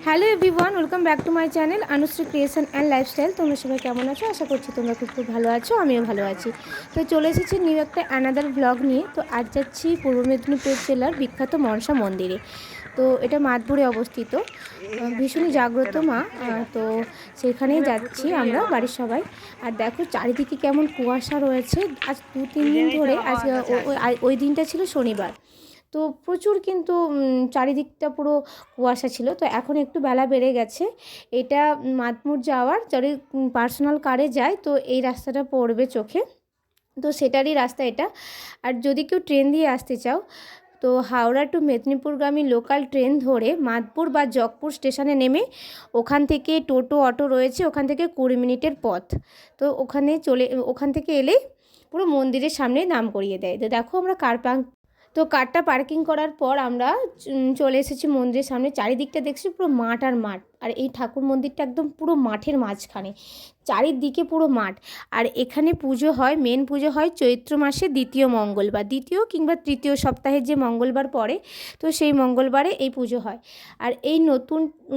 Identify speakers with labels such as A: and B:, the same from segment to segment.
A: Hello everyone, welcome back to my channel Anushree creation and lifestyle. তোমরা সবাই কেমন আছো? আশা করছি তোমরা খুব ভালো আছো, আমিও ভালো আছি। তো চলে এসেছি নিউ একটা অ্যানাদার ব্লগ নিয়ে। তো আজ যাচ্ছি পূর্ব মেদিনীপুর জেলার বিখ্যাত মনসা মন্দিরে। তো এটা মাদপুরে অবস্থিত, ভীষণই জাগ্রত মা। তো সেখানেই যাচ্ছি আমরা বাড়ির সবাই। আর দেখো চারিদিকে কেমন কুয়াশা রয়েছে। আজ 2-3 দিন ধরে, আজ ওই দিনটা ছিল শনিবার, তো প্রচুর কিন্তু চারিদিকটা পুরো কুয়াশা ছিল। তো এখন একটু বেলা বেড়ে গেছে। এটা মাদপুর যাওয়ার যদি পার্সোনাল কারে যায় তো এই রাস্তাটা পড়বে চোখে, তো সেটারই রাস্তা এটা। আর যদি কেউ ট্রেন দিয়ে আসতে চাও তো হাওড়া টু মেদিনীপুরগামী লোকাল ট্রেন ধরে মাদপুর বা জগপুর স্টেশনে নেমে ওখান থেকে টোটো অটো রয়েছে, ওখান থেকে 20 মিনিটের পথ। তো ওখান থেকে এলেই পুরো মন্দিরের সামনে নাম করিয়ে দেয়। তো দেখো আমরা কারটা পার্কিং করার পর আমরা চলে এসেছি মন্দিরের সামনে। চারিদিকটা দেখছি পুরো মাঠ আর মাঠ। আর এই ঠাকুর মন্দিরটা একদম পুরো মাঠের মাঝখানে, চারিদিকে পুরো মাঠ। আর এখানে পুজো হয়, মেন পুজো হয় চৈত্র মাসে দ্বিতীয় মঙ্গলবার, দ্বিতীয় কিংবা তৃতীয় সপ্তাহের যে মঙ্গলবার পড়ে, তো সেই মঙ্গলবারে এই পুজো হয়। আর এই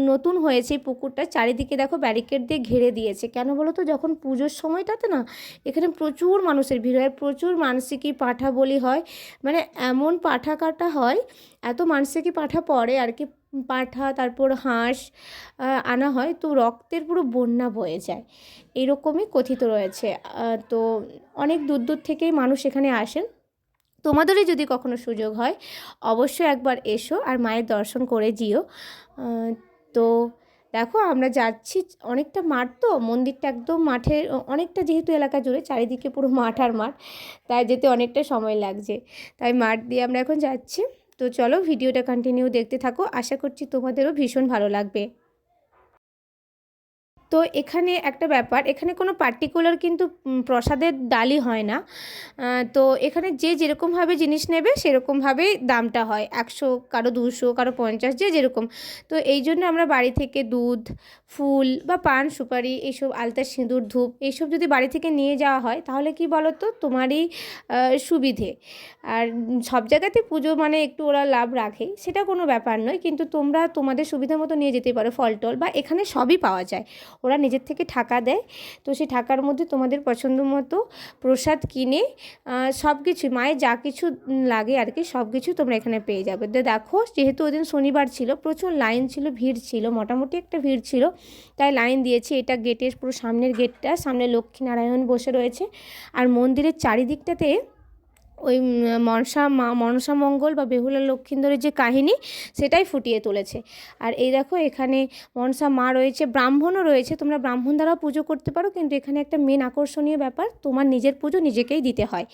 A: নতুন হয়েছে এই পুকুরটা, চারিদিকে দেখো ব্যারিকেড দিয়ে ঘিরে দিয়েছে। কেন বলো তো, যখন পুজোর সময়টাতে না এখানে প্রচুর মানুষের ভিড় হয়, প্রচুর মানসিকী পাঠা বলি হয়, মানে এমন পাঠা কাটা হয়, এত মানসিকী পাঠা পড়ে আর কি। পাঠা তারপর হাঁস আনা হয়, তো রক্তের পুরো বন্যা বয়ে যায়, এরকমই কথিত রয়েছে। তো অনেক দূর দূর থেকেই মানুষ এখানে আসেন। তোমাদেরই যদি কখনো সুযোগ হয় অবশ্যই একবার এসো আর মায়ের দর্শন করে যেও। তো দেখো আমরা যাচ্ছি, অনেকটা মাঠ, তো মন্দিরটা একদম মাঠের অনেকটা, যেহেতু এলাকা জুড়ে চারিদিকে পুরো মাঠ আর মাঠ, তাই যেতে অনেকটা সময় লাগছে। তাই মাঠ দিয়ে আমরা এখন যাচ্ছি। তো চলো ভিডিওটা কন্টিনিউ দেখতে থাকো, আশা করছি তোমাদেরও ভীষণ ভালো লাগবে। তো এখানে একটা ব্যাপার, এখানে কোনো পার্টিকুলার কিন্তু প্রসাদের ডালই হয় না। তো এখানে যে যেরকমভাবে জিনিস নেবে সেরকমভাবেই দামটা হয়, 100, কারো 200, কারো 50, যে যেরকম। তো এই জন্য আমরা বাড়ি থেকে দুধ, ফুল বা পান সুপারি এইসব, আলতা সিঁদুর, ধূপ এইসব যদি বাড়ি থেকে নিয়ে যাওয়া হয় তাহলে কি বলো তো, তোমারই সুবিধে। আর সব জায়গাতে পুজো মানে একটু ওরা লাভ রাখে, সেটা কোনো ব্যাপার নয়, কিন্তু তোমরা তোমাদের সুবিধা মতো নিয়ে যেতে পারো। ফল টল বা এখানে সবই পাওয়া যায়, ওরা নিজের থেকে টাকা দেয়। তো সেই টাকার মধ্যে তোমাদের পছন্দ মতো প্রসাদ কিনে সব কিছু, মায়ের যা কিছু লাগে আর কি, সব কিছু তোমরা এখানে পেয়ে যাবে। তো দেখো যেহেতু ওই দিন শনিবার ছিল, প্রচুর লাইন ছিল, ভিড় ছিল, মোটামুটি একটা ভিড় ছিল, তাই লাইন দিয়েছি। এটা গেটের পুরো সামনের গেটটা, সামনে লক্ষ্মীনারায়ণ বসে রয়েছে। আর মন্দিরের চারিদিকটাতে ওই মনসা মঙ্গল বা বেহুলা লক্ষ্মীন্দরের যে কাহিনী সেটাই ফুটিয়ে তুলেছে। আর এই দেখো এখানে মনসা মা রয়েছে, ব্রাহ্মণও রয়েছে, তোমরা ব্রাহ্মণ দ্বারাও পুজো করতে পারো, কিন্তু এখানে একটা মেন আকর্ষণীয় ব্যাপার, তোমার নিজের পুজো নিজেকেই দিতে হয়।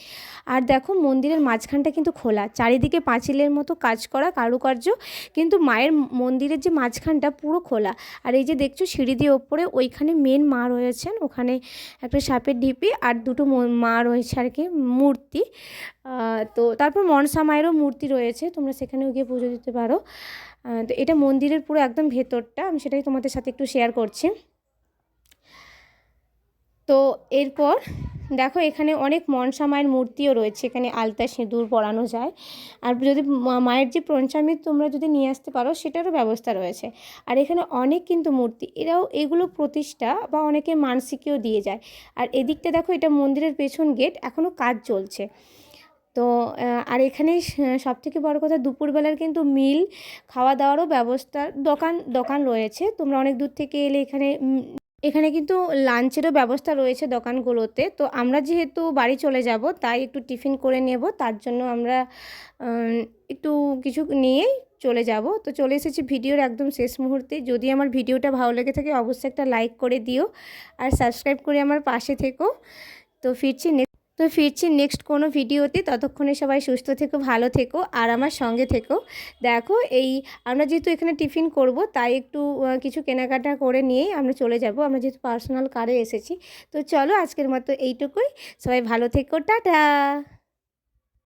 A: আর দেখো মন্দিরের মাঝখানটা কিন্তু খোলা, চারিদিকে পাঁচিলের মতো কাজ করা কারুকার্য, কিন্তু মায়ের মন্দিরের যে মাঝখানটা পুরো খোলা। আর এই যে দেখছো সিঁড়ি দিয়ে ওপরে, ওইখানে মেন মা রয়েছেন, ওখানে একটা সাপের ঢিপি আর দুটো মা রয়েছে আর কি, মূর্তি। তো তারপর মনসা মায়েরও মূর্তি রয়েছে, তোমরা সেখানেও গিয়ে পুজো দিতে পারো। তো এটা মন্দিরের পুরো একদম ভেতরটা, আমি সেটাই তোমাদের সাথে একটু শেয়ার করছি। তো এরপর দেখো এখানে অনেক মনসা মায়ের মূর্তিও রয়েছে, এখানে আলতা সিঁদুর পরানো যায়। আর যদি মায়ের যে পঞ্চামৃত তোমরা যদি নিয়ে আসতে পারো সেটারও ব্যবস্থা রয়েছে। আর এখানে অনেক কিন্তু মূর্তি, এগুলো প্রতিষ্ঠা বা অনেকে মানসিকীও দিয়ে যায়। আর এদিকটা দেখো, এটা মন্দিরের পেছন গেট, এখনও কাজ চলছে। তো আর এখানে সবথেকে বড় কথা, দুপুরবেলার কিন্তু মিল খাওয়া দাওয়ারও ব্যবস্থা, দোকান রয়েছে। তোমরা অনেক দূর থেকে এলে এখানে কিন্তু লাঞ্চেরও ব্যবস্থা রয়েছে দোকানগুলোতে। তো আমরা যেহেতু বাড়ি চলে যাব তাই একটু টিফিন করে নেব, তার জন্য আমরা একটু কিছু নিয়েই চলে যাব। তো চলে এসেছি ভিডিওর একদম শেষ মুহূর্তে। যদি আমার ভিডিওটা ভালো লেগে থাকে অবশ্যই একটা লাইক করে দিও আর সাবস্ক্রাইব করে আমার পাশে থেকো। তো ফিরছি নেক্সট কোনো ভিডিওতে। ততক্ষণে সবাই সুস্থ থেকো, ভালো থেকো আর আমার সঙ্গে থেকো। দেখো আমরা যেহেতু এখানে টিফিন করব তাই একটু কিছু কেনাকাটা করে নিয়েই আমরা চলে যাব, আমরা যেহেতু পার্সোনাল কারে এসেছি। তো চলো আজকের মতো এইটুকুই, সবাই ভালো থেকো, টাটা।